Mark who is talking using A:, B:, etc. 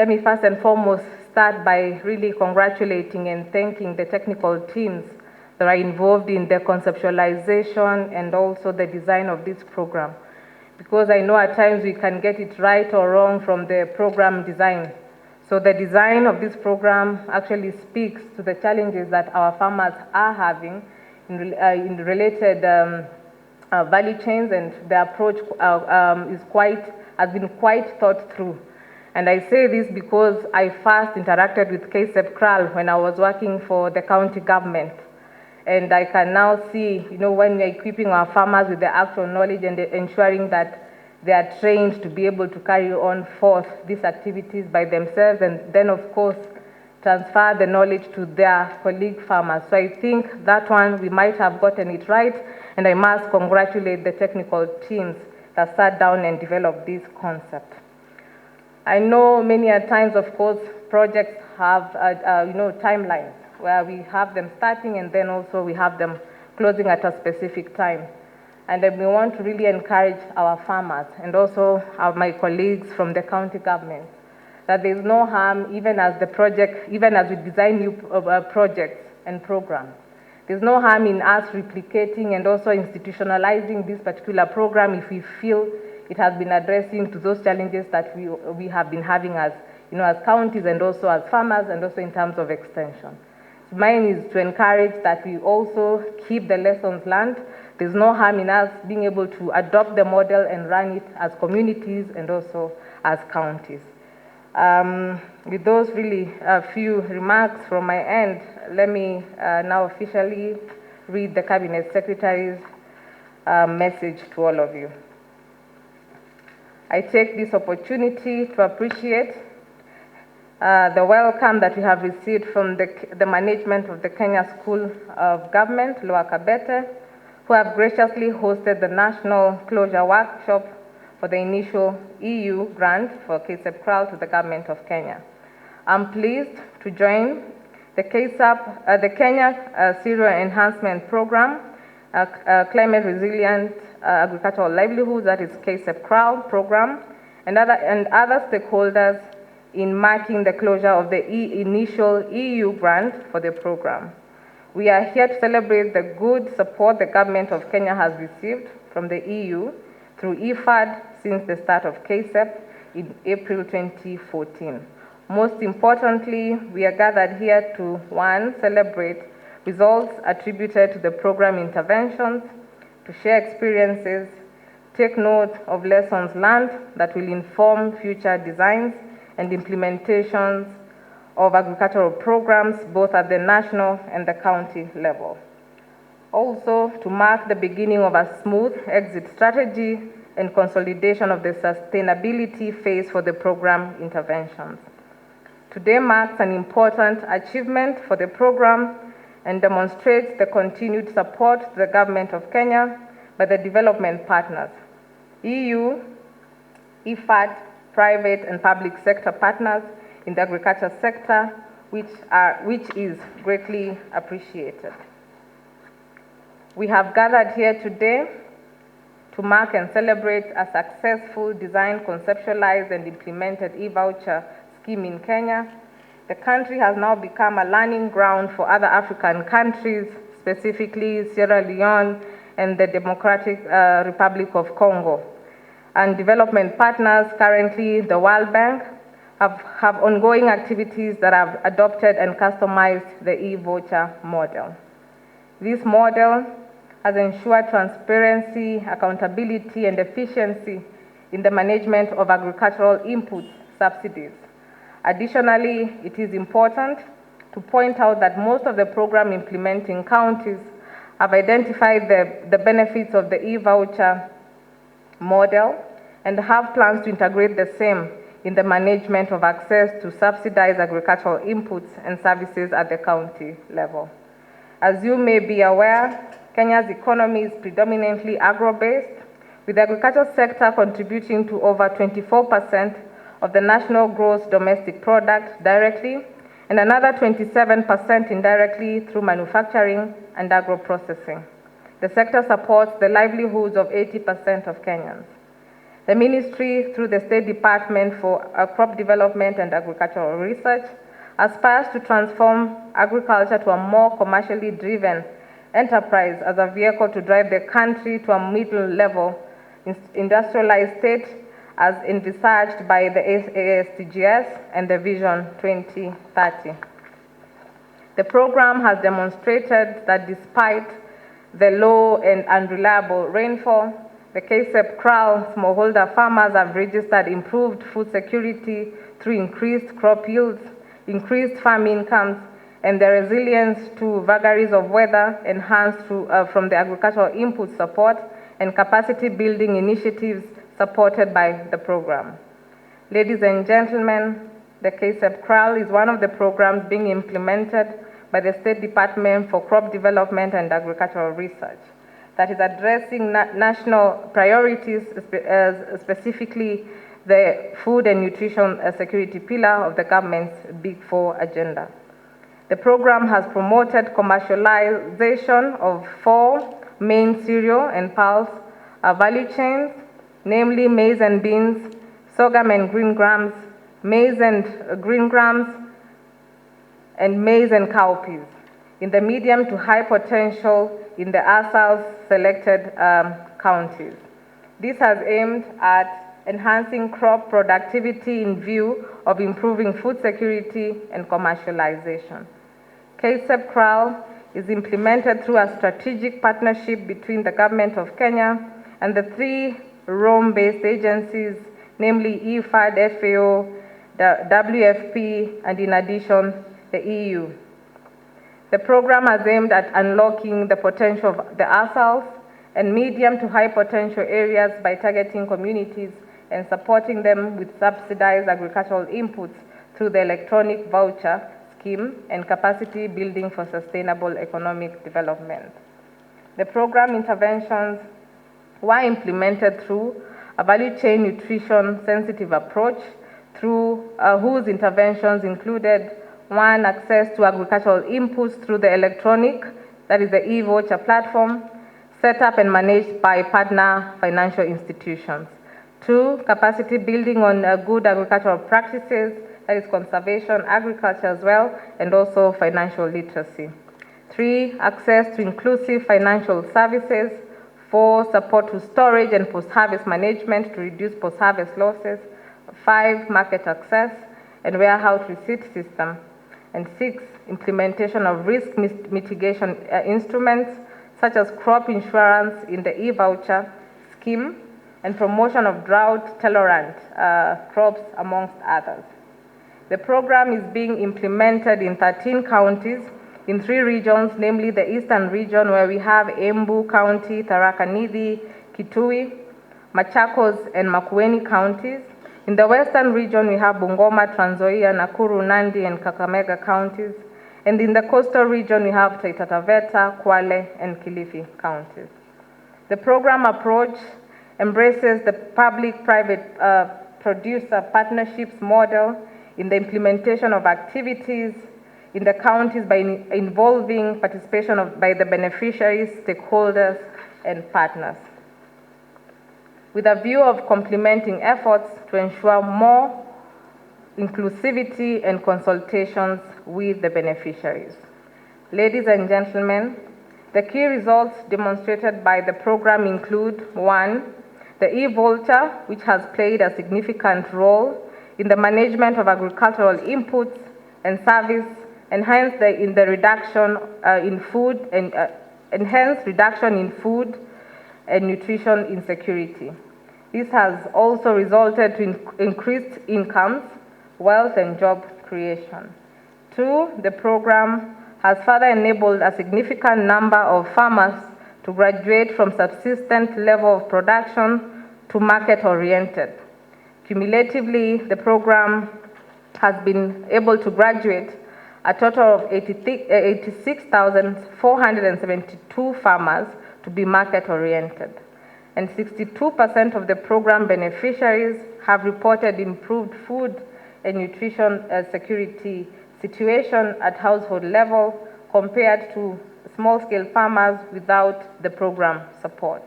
A: let me first and foremost start by really congratulating and thanking the technical teams that are involved in the conceptualization and also the design of this program. Because I know at times we can get it right or wrong from the program design. So the design of this program actually speaks to the challenges that our farmers are having in related value chains, and the approach has been quite thought through. And I say this because I first interacted with KCEP CRAL when I was working for the county government. And I can now see, when we're equipping our farmers with the actual knowledge and ensuring that they are trained to be able to carry on forth these activities by themselves, and then, of course, transfer the knowledge to their colleague farmers. So I think that one, we might have gotten it right, and I must congratulate the technical teams that sat down and developed this concept. I know many a times, of course, projects have, timelines where we have them starting and then also we have them closing at a specific time. And then we want to really encourage our farmers and also my colleagues from the county government that there's no harm, even as we design new projects and programs. There's no harm in us replicating and also institutionalizing this particular program if we feel it has been addressing to those challenges that we have been having as counties and also as farmers and also in terms of extension. So mine is to encourage that we also keep the lessons learned. There's no harm in us being able to adopt the model and run it as communities and also as counties. With those really few remarks from my end, let me now officially read the Cabinet Secretary's message to all of you. I take this opportunity to appreciate the welcome that we have received from the management of the Kenya School of Government, Lower Kabete, who have graciously hosted the National Closure Workshop for the initial EU grant for KCEP CRAL to the Government of Kenya. I'm pleased to join the KCEP, the Kenya Cereal Enhancement Program, Climate Resilient Agricultural Livelihoods, that is KCEP CRAL program, and other stakeholders in marking the closure of the initial EU grant for the program. We are here to celebrate the good support the Government of Kenya has received from the EU through IFAD since the start of KCEP in April 2014. Most importantly, we are gathered here to, one, celebrate results attributed to the program interventions, to share experiences, take note of lessons learned that will inform future designs and implementations of agricultural programs, both at the national and the county level. Also, to mark the beginning of a smooth exit strategy and consolidation of the sustainability phase for the program interventions. Today marks an important achievement for the program and demonstrates the continued support to the Government of Kenya by the development partners, EU, IFAD, private and public sector partners in the agriculture sector, which is greatly appreciated. We have gathered here today to mark and celebrate a successful design, conceptualized and implemented e-voucher scheme in Kenya. The country has now become a learning ground for other African countries, specifically Sierra Leone and the Democratic Republic of Congo. And development partners, currently the World Bank, have ongoing activities that have adopted and customized the e-voucher model. This model has ensured transparency, accountability, and efficiency in the management of agricultural input subsidies. Additionally, it is important to point out that most of the program implementing counties have identified the benefits of the e-voucher model and have plans to integrate the same in the management of access to subsidized agricultural inputs and services at the county level. As you may be aware, Kenya's economy is predominantly agro-based, with the agricultural sector contributing to over 24% of the national gross domestic product directly, and another 27% indirectly through manufacturing and agro-processing. The sector supports the livelihoods of 80% of Kenyans. The Ministry, through the State Department for Crop Development and Agricultural Research, aspires to transform agriculture to a more commercially driven enterprise as a vehicle to drive the country to a middle-level industrialized state as envisaged by the ASTGS and the Vision 2030. The program has demonstrated that despite the low and unreliable rainfall, the KCEP CRAL smallholder farmers have registered improved food security through increased crop yields, increased farm incomes, and their resilience to vagaries of weather enhanced from the agricultural input support and capacity building initiatives supported by the program. Ladies and gentlemen, the KCEP CRAL is one of the programs being implemented by the State Department for Crop Development and Agricultural Research that is addressing national priorities, specifically the food and nutrition security pillar of the government's Big Four agenda. The program has promoted commercialization of 4 main cereal and pulse value chains, namely maize and beans, sorghum and green grams, maize and green grams, and maize and cowpeas in the medium to high potential in the ASAL's selected counties. This has aimed at enhancing crop productivity in view of improving food security and commercialization. KCEP CRAL is implemented through a strategic partnership between the Government of Kenya and the 3 Rome-based agencies, namely IFAD, FAO, the WFP, and in addition, the EU. The program has aimed at unlocking the potential of the ASALs and medium to high potential areas by targeting communities and supporting them with subsidized agricultural inputs through the electronic voucher scheme and capacity building for sustainable economic development. The program interventions were implemented through a value chain nutrition sensitive approach through whose interventions included 1, access to agricultural inputs through the electronic, that is the e-voucher platform, set up and managed by partner financial institutions. 2, capacity building on good agricultural practices, that is conservation, agriculture as well, and also financial literacy. 3, access to inclusive financial services. 4, support to storage and post-harvest management to reduce post-harvest losses. 5, market access and warehouse receipt system. And 6, implementation of risk mitigation instruments such as crop insurance in the e-voucher scheme and promotion of drought-tolerant crops, amongst others. The program is being implemented in 13 counties in 3 regions, namely the Eastern region where we have Embu County, Tharaka Nithi, Kitui, Machakos, and Makueni counties. In the Western region, we have Bungoma, Trans Nzoia, Nakuru, Nandi, and Kakamega counties. And in the coastal region, we have Taita Taveta, Kwale, and Kilifi counties. The program approach embraces the public-private producer partnerships model in the implementation of activities in the counties by involving participation by the beneficiaries, stakeholders, and partners, with a view of complementing efforts to ensure more inclusivity and consultations with the beneficiaries. Ladies and gentlemen, the key results demonstrated by the program include 1, the e-voucher, which has played a significant role in the management of agricultural inputs and service, enhanced in the reduction in food and enhanced reduction in food and nutrition insecurity. This has also resulted in increased incomes, wealth, and job creation. 2, the program has further enabled a significant number of farmers to graduate from subsistent level of production to market-oriented. Cumulatively, the program has been able to graduate a total of 86,472 farmers to be market-oriented. And 62% of the program beneficiaries have reported improved food and nutrition security situation at household level compared to small-scale farmers without the program support.